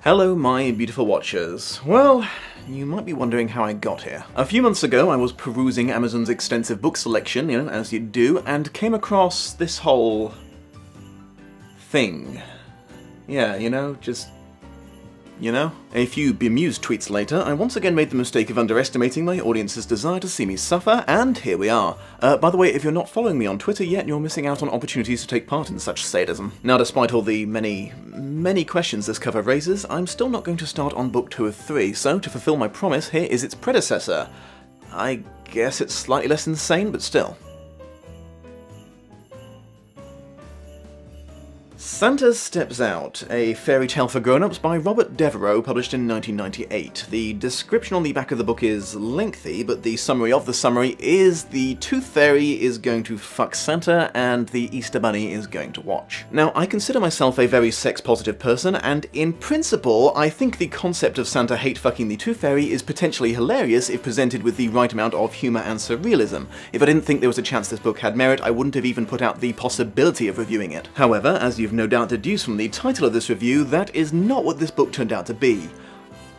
Hello my beautiful watchers. Well, you might be wondering how I got here. A few months ago I was perusing Amazon's extensive book selection, as you do, and came across this whole thing. Yeah, A few bemused tweets later, I once again made the mistake of underestimating my audience's desire to see me suffer, and here we are. By the way, if you're not following me on Twitter yet, you're missing out on opportunities to take part in such sadism. Now, despite all the many questions this cover raises, I'm still not going to start on book 2 of 3, so to fulfill my promise, here is its predecessor. I guess it's slightly less insane, but still. Santa Steps Out, a fairy tale for grown-ups by Robert Devereux, published in 1998. The description on the back of the book is lengthy, but the summary of the summary is the Tooth Fairy is going to fuck Santa and the Easter Bunny is going to watch. Now, I consider myself a very sex-positive person, and in principle, I think the concept of Santa hate-fucking the Tooth Fairy is potentially hilarious if presented with the right amount of humour and surrealism. If I didn't think there was a chance this book had merit, I wouldn't have even put out the possibility of reviewing it. However, as you've no doubt deduced from the title of this review, that is not what this book turned out to be.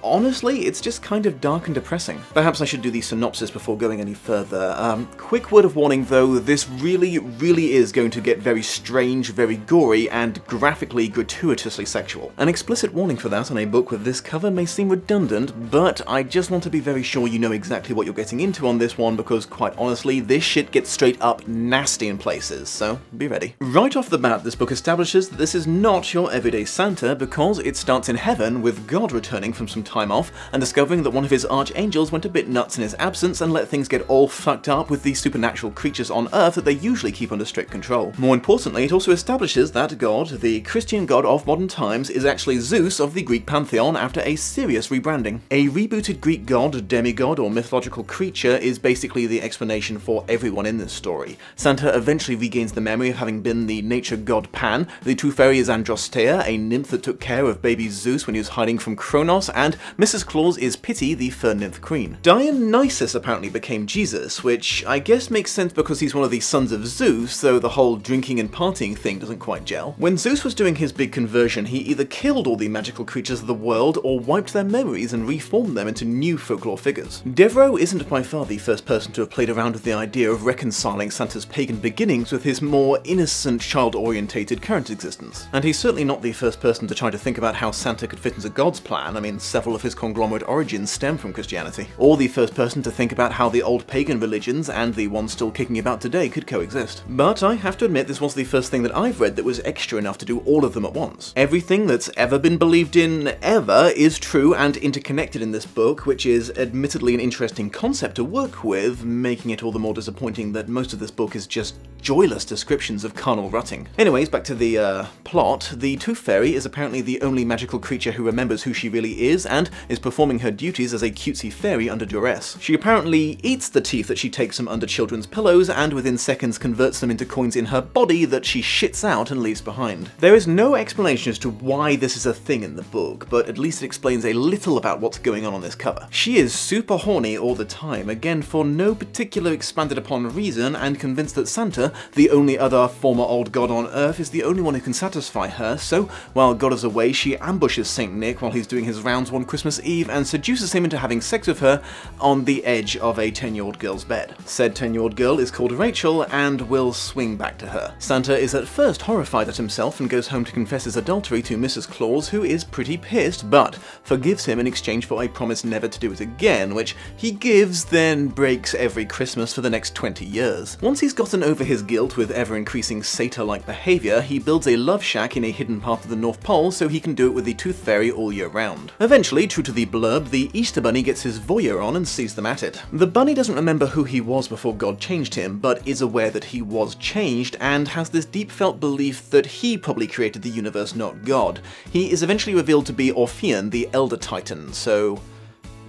Honestly, it's just kind of dark and depressing. Perhaps I should do the synopsis before going any further. Quick word of warning though, this really is going to get very strange, very gory, and graphically gratuitously sexual. An explicit warning for that on a book with this cover may seem redundant, but I just want to be very sure you know exactly what you're getting into on this one, because quite honestly, this shit gets straight up nasty in places, so be ready. Right off the bat, this book establishes that this is not your everyday Santa, because it starts in heaven with God returning from some time off and discovering that one of his archangels went a bit nuts in his absence and let things get all fucked up with the supernatural creatures on Earth that they usually keep under strict control. More importantly, it also establishes that God, the Christian god of modern times, is actually Zeus of the Greek pantheon after a serious rebranding. A rebooted Greek god, demigod, or mythological creature is basically the explanation for everyone in this story. Santa eventually regains the memory of having been the nature god Pan, the Tooth Fairy is Androstea, a nymph that took care of baby Zeus when he was hiding from Kronos, and Mrs. Claus is Pity, the fur nymph queen. Dionysus apparently became Jesus, which I guess makes sense because he's one of the sons of Zeus, though the whole drinking and partying thing doesn't quite gel. When Zeus was doing his big conversion, he either killed all the magical creatures of the world or wiped their memories and reformed them into new folklore figures. Devereux isn't by far the first person to have played around with the idea of reconciling Santa's pagan beginnings with his more innocent, child-orientated current existence. And he's certainly not the first person to try to think about how Santa could fit into God's plan. I mean, several of his conglomerate origins stem from Christianity. Or the first person to think about how the old pagan religions and the ones still kicking about today could coexist. But I have to admit this was the first thing that I've read that was extra enough to do all of them at once. Everything that's ever been believed in, ever, is true and interconnected in this book, which is admittedly an interesting concept to work with, making it all the more disappointing that most of this book is just joyless descriptions of carnal rutting. Anyways, back to the plot. The Tooth Fairy is apparently the only magical creature who remembers who she really is and is performing her duties as a cutesy fairy under duress. She apparently eats the teeth that she takes from under children's pillows and within seconds converts them into coins in her body that she shits out and leaves behind. There is no explanation as to why this is a thing in the book, but at least it explains a little about what's going on this cover. She is super horny all the time, again for no particular expanded upon reason, and convinced that Santa, the only other former old god on Earth, is the only one who can satisfy her, so while God is away, she ambushes Saint Nick while he's doing his rounds one Christmas Eve and seduces him into having sex with her on the edge of a 10-year-old girl's bed. Said 10-year-old girl is called Rachel and will swing back to her. Santa is at first horrified at himself and goes home to confess his adultery to Mrs. Claus, who is pretty pissed, but forgives him in exchange for a promise never to do it again, which he gives, then breaks every Christmas for the next 20 years. Once he's gotten over his guilt with ever-increasing satyr-like behaviour, he builds a love shack in a hidden part of the North Pole so he can do it with the Tooth Fairy all year round. Eventually, true to the blurb, the Easter Bunny gets his voyeur on and sees them at it. The bunny doesn't remember who he was before God changed him, but is aware that he was changed, and has this deep-felt belief that he probably created the universe, not God. He is eventually revealed to be Orpheon, the Elder Titan, so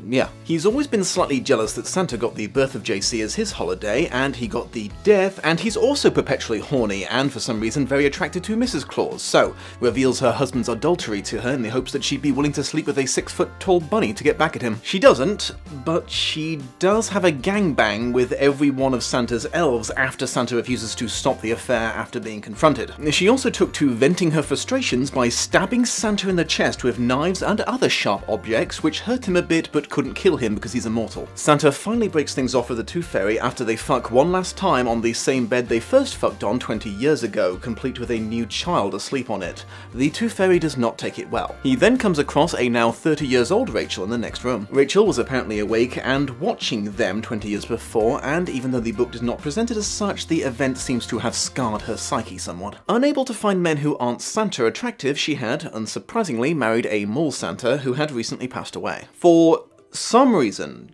yeah. He's always been slightly jealous that Santa got the birth of JC as his holiday, and he got the death, and he's also perpetually horny and for some reason very attracted to Mrs. Claus, so reveals her husband's adultery to her in the hopes that she'd be willing to sleep with a 6-foot-tall bunny to get back at him. She doesn't, but she does have a gangbang with every one of Santa's elves after Santa refuses to stop the affair after being confronted. She also took to venting her frustrations by stabbing Santa in the chest with knives and other sharp objects, which hurt him a bit but couldn't kill him because he's immortal. Santa finally breaks things off with the Tooth Fairy after they fuck one last time on the same bed they first fucked on 20 years ago, complete with a new child asleep on it. The Tooth Fairy does not take it well. He then comes across a now 30 years old Rachel in the next room. Rachel was apparently awake and watching them 20 years before, and even though the book does not present it as such, the event seems to have scarred her psyche somewhat. Unable to find men who aren't Santa attractive, she had, unsurprisingly, married a mall Santa who had recently passed away. For some reason,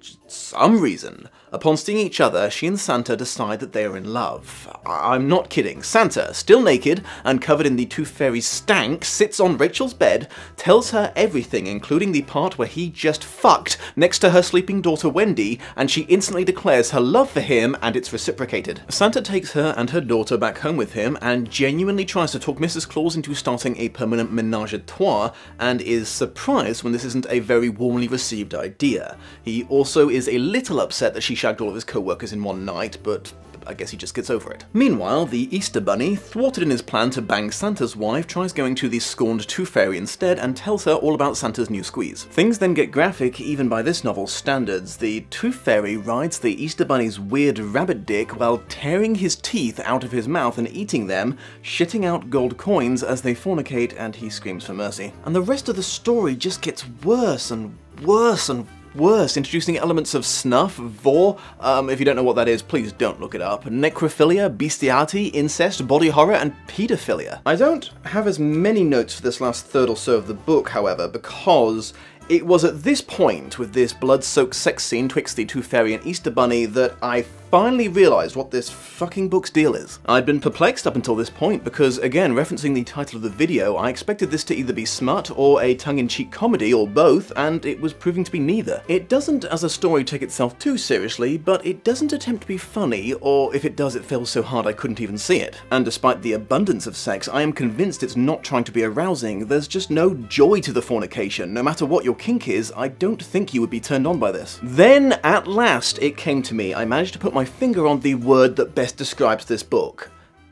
upon seeing each other, she and Santa decide that they are in love. I'm not kidding. Santa, still naked and covered in the Tooth Fairy's stank, sits on Rachel's bed, tells her everything, including the part where he just fucked next to her sleeping daughter Wendy, and she instantly declares her love for him, and it's reciprocated. Santa takes her and her daughter back home with him, and genuinely tries to talk Mrs. Claus into starting a permanent menage a trois, and is surprised when this isn't a very warmly received idea. He also is a little upset that she shagged all of his co-workers in one night, but I guess he just gets over it. Meanwhile, the Easter Bunny, thwarted in his plan to bang Santa's wife, tries going to the scorned Tooth Fairy instead and tells her all about Santa's new squeeze. Things then get graphic even by this novel's standards. The Tooth Fairy rides the Easter Bunny's weird rabbit dick while tearing his teeth out of his mouth and eating them, shitting out gold coins as they fornicate, and he screams for mercy. And the rest of the story just gets worse and worse and worse, introducing elements of snuff, vor, if you don't know what that is, please don't look it up, necrophilia, bestiality, incest, body horror, and paedophilia. I don't have as many notes for this last third or so of the book, however, because it was at this point, with this blood-soaked sex scene twixt the Tooth Fairy and Easter Bunny, that I finally realised what this fucking book's deal is. I'd been perplexed up until this point because, again, referencing the title of the video, I expected this to either be smut or a tongue-in-cheek comedy or both, and it was proving to be neither. It doesn't as a story take itself too seriously, but it doesn't attempt to be funny, or if it does, it fails so hard I couldn't even see it. And despite the abundance of sex, I am convinced it's not trying to be arousing. There's just no joy to the fornication. No matter what your kink is, I don't think you would be turned on by this. Then, at last, it came to me. I managed to put my finger on the word that best describes this book.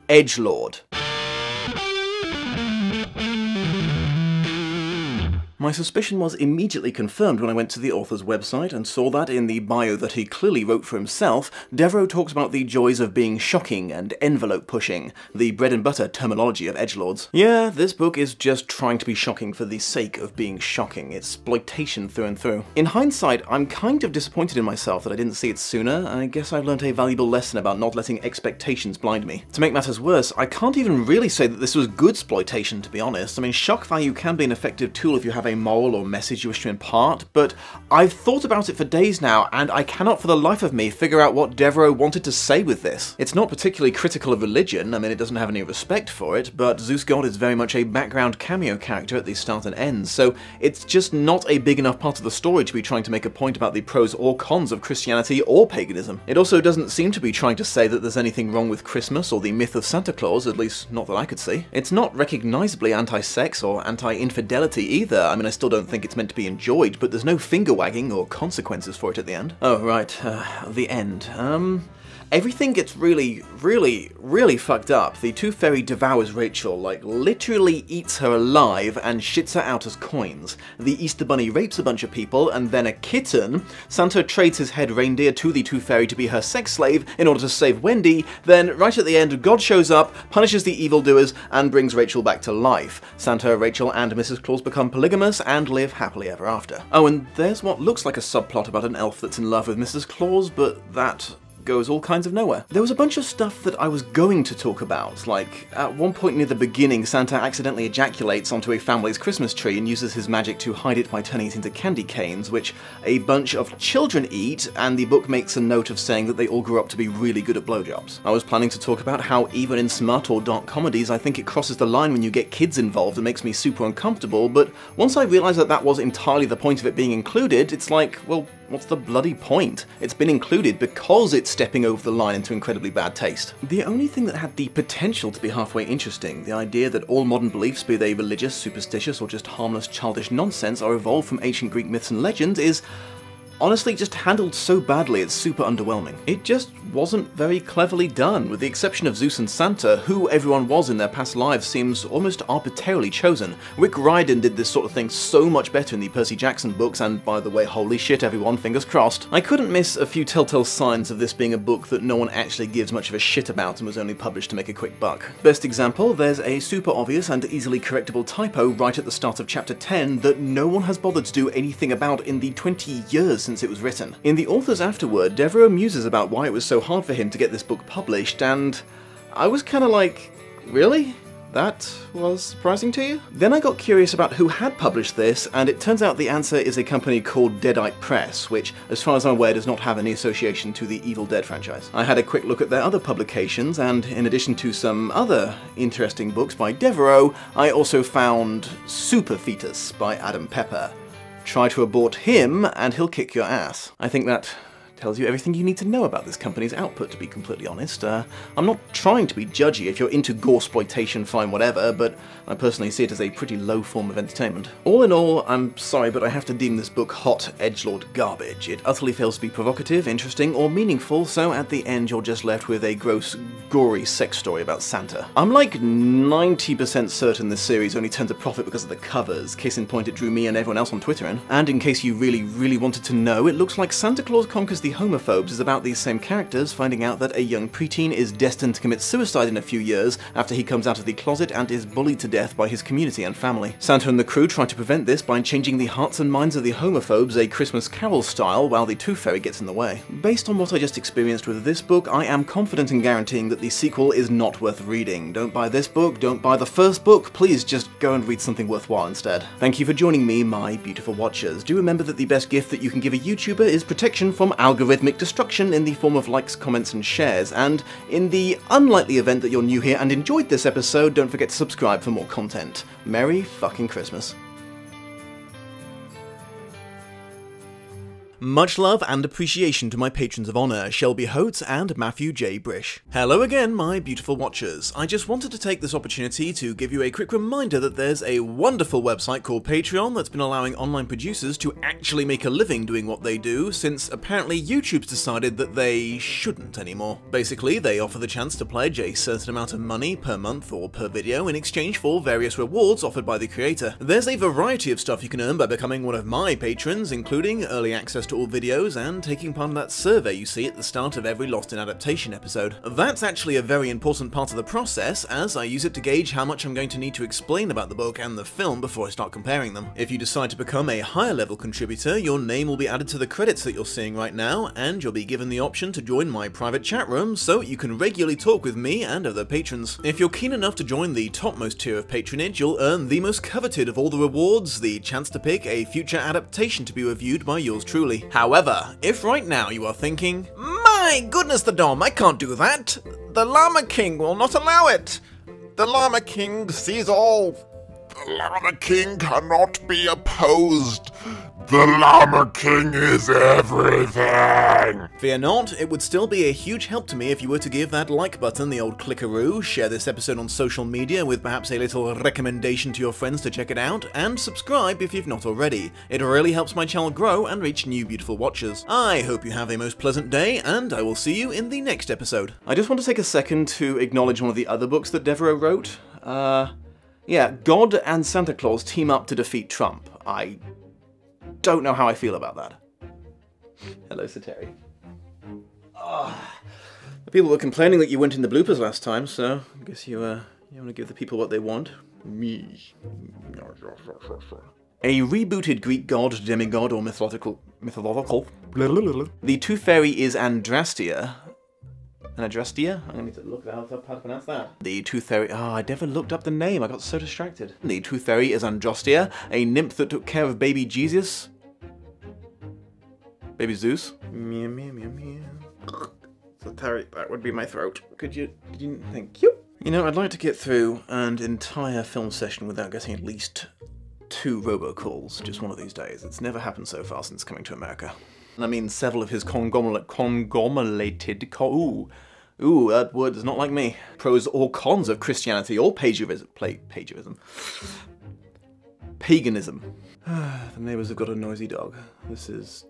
Edgelord. My suspicion was immediately confirmed when I went to the author's website and saw that in the bio that he clearly wrote for himself, Devereaux talks about the joys of being shocking and envelope pushing, the bread and butter terminology of edgelords. Yeah, this book is just trying to be shocking for the sake of being shocking. It's exploitation through and through. In hindsight, I'm kind of disappointed in myself that I didn't see it sooner. I guess I've learned a valuable lesson about not letting expectations blind me. To make matters worse, I can't even really say that this was good exploitation, to be honest. I mean, shock value can be an effective tool if you have a moral or message you wish to impart, but I've thought about it for days now, and I cannot for the life of me figure out what Devereaux wanted to say with this. It's not particularly critical of religion, I mean, it doesn't have any respect for it, but Zeus God is very much a background cameo character at the start and end, so it's just not a big enough part of the story to be trying to make a point about the pros or cons of Christianity or paganism. It also doesn't seem to be trying to say that there's anything wrong with Christmas or the myth of Santa Claus, at least not that I could see. It's not recognizably anti-sex or anti-infidelity either. I mean, I still don't think it's meant to be enjoyed, but there's no finger-wagging or consequences for it at the end. Oh, right, the end. Everything gets really fucked up. The Tooth Fairy devours Rachel, like literally eats her alive and shits her out as coins. The Easter Bunny rapes a bunch of people, and then a kitten. Santa trades his head reindeer to the Tooth Fairy to be her sex slave in order to save Wendy. Then, right at the end, God shows up, punishes the evildoers, and brings Rachel back to life. Santa, Rachel, and Mrs. Claus become polygamous and live happily ever after. Oh, and there's what looks like a subplot about an elf that's in love with Mrs. Claus, but that goes all kinds of nowhere. There was a bunch of stuff that I was going to talk about, like at one point near the beginning, Santa accidentally ejaculates onto a family's Christmas tree and uses his magic to hide it by turning it into candy canes, which a bunch of children eat, and the book makes a note of saying that they all grew up to be really good at blowjobs. I was planning to talk about how even in smut or dark comedies, I think it crosses the line when you get kids involved and makes me super uncomfortable, but once I realised that that was entirely the point of it being included, it's like, well, what's the bloody point? It's been included because it's stepping over the line into incredibly bad taste. The only thing that had the potential to be halfway interesting, the idea that all modern beliefs, be they religious, superstitious, or just harmless childish nonsense, are evolved from ancient Greek myths and legends, is honestly just handled so badly it's super underwhelming. It just wasn't very cleverly done. With the exception of Zeus and Santa, who everyone was in their past lives seems almost arbitrarily chosen. Rick Riordan did this sort of thing so much better in the Percy Jackson books, and by the way, holy shit everyone, fingers crossed. I couldn't miss a few telltale signs of this being a book that no one actually gives much of a shit about and was only published to make a quick buck. Best example, there's a super obvious and easily correctable typo right at the start of chapter 10 that no one has bothered to do anything about in the 20 years since it was written. In the author's afterword, Devereaux muses about why it was so hard for him to get this book published, and I was kinda like, really? That was surprising to you? Then I got curious about who had published this, and it turns out the answer is a company called Deadite Press, which, as far as I'm aware, does not have any association to the Evil Dead franchise. I had a quick look at their other publications, and in addition to some other interesting books by Devereaux, I also found Super Fetus by Adam Pepper. Try to abort him, and he'll kick your ass. I think that tells you everything you need to know about this company's output, to be completely honest. I'm not trying to be judgy. If you're into gore-sploitation, fine, whatever, but I personally see it as a pretty low form of entertainment. All in all, I'm sorry, but I have to deem this book hot edgelord garbage. It utterly fails to be provocative, interesting, or meaningful, so at the end you're just left with a gross, gory sex story about Santa. I'm like 90% certain this series only turned a profit because of the covers. Case in point, it drew me and everyone else on Twitter in. And in case you really wanted to know, it looks like Santa Claus Conquers the Homophobes is about these same characters finding out that a young preteen is destined to commit suicide in a few years after he comes out of the closet and is bullied to death by his community and family. Santa and the crew try to prevent this by changing the hearts and minds of the homophobes A Christmas Carol style, while the Tooth Fairy gets in the way. Based on what I just experienced with this book, I am confident in guaranteeing that the sequel is not worth reading. Don't buy this book, don't buy the first book, please just go and read something worthwhile instead. Thank you for joining me, my beautiful watchers. Do remember that the best gift that you can give a YouTuber is protection from algorithmic destruction in the form of likes, comments, and shares, and in the unlikely event that you're new here and enjoyed this episode, don't forget to subscribe for more content. Merry fucking Christmas. Much love and appreciation to my patrons of honour, Shelby Hotes and Matthew J. Brish. Hello again, my beautiful watchers. I just wanted to take this opportunity to give you a quick reminder that there's a wonderful website called Patreon that's been allowing online producers to actually make a living doing what they do, since apparently YouTube's decided that they shouldn't anymore. Basically, they offer the chance to pledge a certain amount of money per month or per video in exchange for various rewards offered by the creator. There's a variety of stuff you can earn by becoming one of my patrons, including early access to all videos and taking part in that survey you see at the start of every Lost in Adaptation episode. That's actually a very important part of the process, as I use it to gauge how much I'm going to need to explain about the book and the film before I start comparing them. If you decide to become a higher level contributor, your name will be added to the credits that you're seeing right now, and you'll be given the option to join my private chat room so you can regularly talk with me and other patrons. If you're keen enough to join the topmost tier of patronage, you'll earn the most coveted of all the rewards, the chance to pick a future adaptation to be reviewed by yours truly. However, if right now you are thinking, "My goodness, the Dom, I can't do that! The Llama King will not allow it! The Llama King sees all! The Llama King cannot be opposed! The Llama King is everything!" Fear not, it would still be a huge help to me if you were to give that like button the old clickaroo, share this episode on social media with perhaps a little recommendation to your friends to check it out, and subscribe if you've not already. It really helps my channel grow and reach new beautiful watchers. I hope you have a most pleasant day, and I will see you in the next episode. I just want to take a second to acknowledge one of the other books that Devereaux wrote. Yeah, God and Santa Claus team up to defeat Trump. I don't know how I feel about that. Hello, Sir Terry. The people were complaining that you went in the bloopers last time, so I guess you want to give the people what they want. Me. A rebooted Greek god, demigod, or mythological. The Tooth Fairy is Andrastia. An Adjustia? I'm going to need to look up how to pronounce that. The Tooth Fairy... Oh, I never looked up the name. I got so distracted. The Tooth Fairy is Androstia, a nymph that took care of baby Jesus. Baby Zeus. Meow, meow, meow, meow. So, Terry, that would be my throat. Could you... Thank you. You know, I'd like to get through an entire film session without getting at least 2 robocalls just one of these days. It's never happened so far since coming to America. And I mean several of his conglomerated... Ooh, that word is not like me. Pros or cons of Christianity or paganism. Paganism. The neighbors have got a noisy dog. This is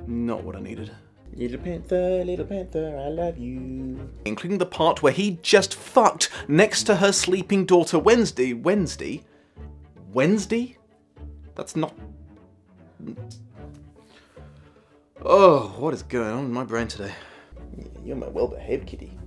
not what I needed. Little Panther, I love you. Including the part where he just fucked next to her sleeping daughter Wednesday? That's not... Oh, what is going on in my brain today? You're my well-behaved kitty.